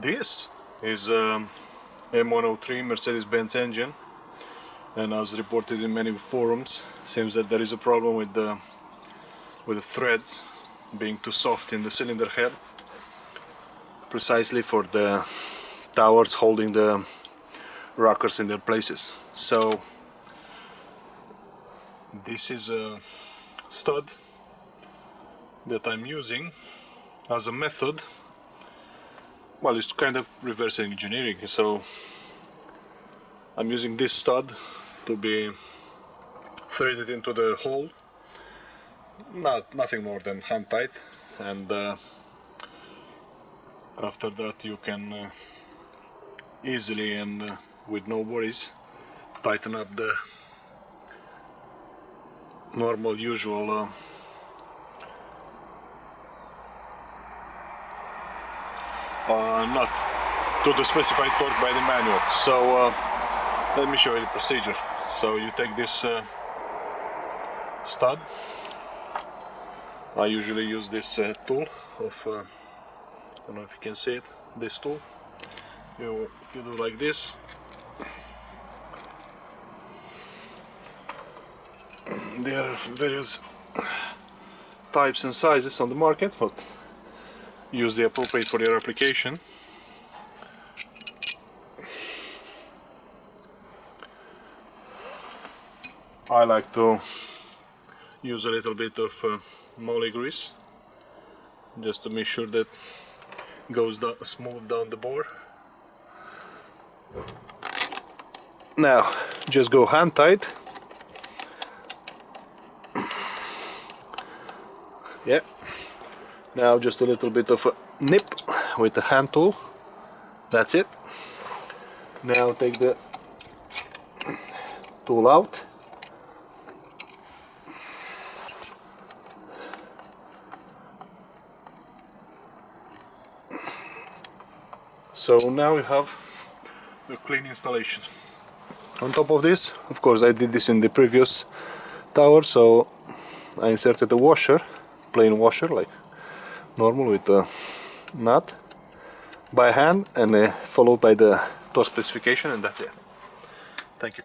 This is a M103 Mercedes-Benz engine, and as reported in many forums, seems that there is a problem with the threads being too soft in the cylinder head, precisely for the towers holding the rockers in their places. So this is a stud that I'm using as a method. Well, it's kind of reverse engineering, so I'm using this stud to be threaded into the hole, nothing more than hand tight, and after that you can easily and with no worries tighten up the normal usual nut to the specified torque by the manual. So let me show you the procedure. So you take this stud. I usually use this tool of I don't know if you can see it, this tool. You do like this. There are various types and sizes on the market, but use the appropriate for your application. I like to use a little bit of moly grease just to make sure that goes smooth down the bore. Now just go hand tight. Yeah. Now just a little bit of a nip with the hand tool. That's it. Now take the tool out. So now we have a clean installation. On top of this, of course, I did this in the previous tower, so I inserted a washer, plain washer like normal with a nut by hand, and followed by the torque specification, and that's it. Thank you.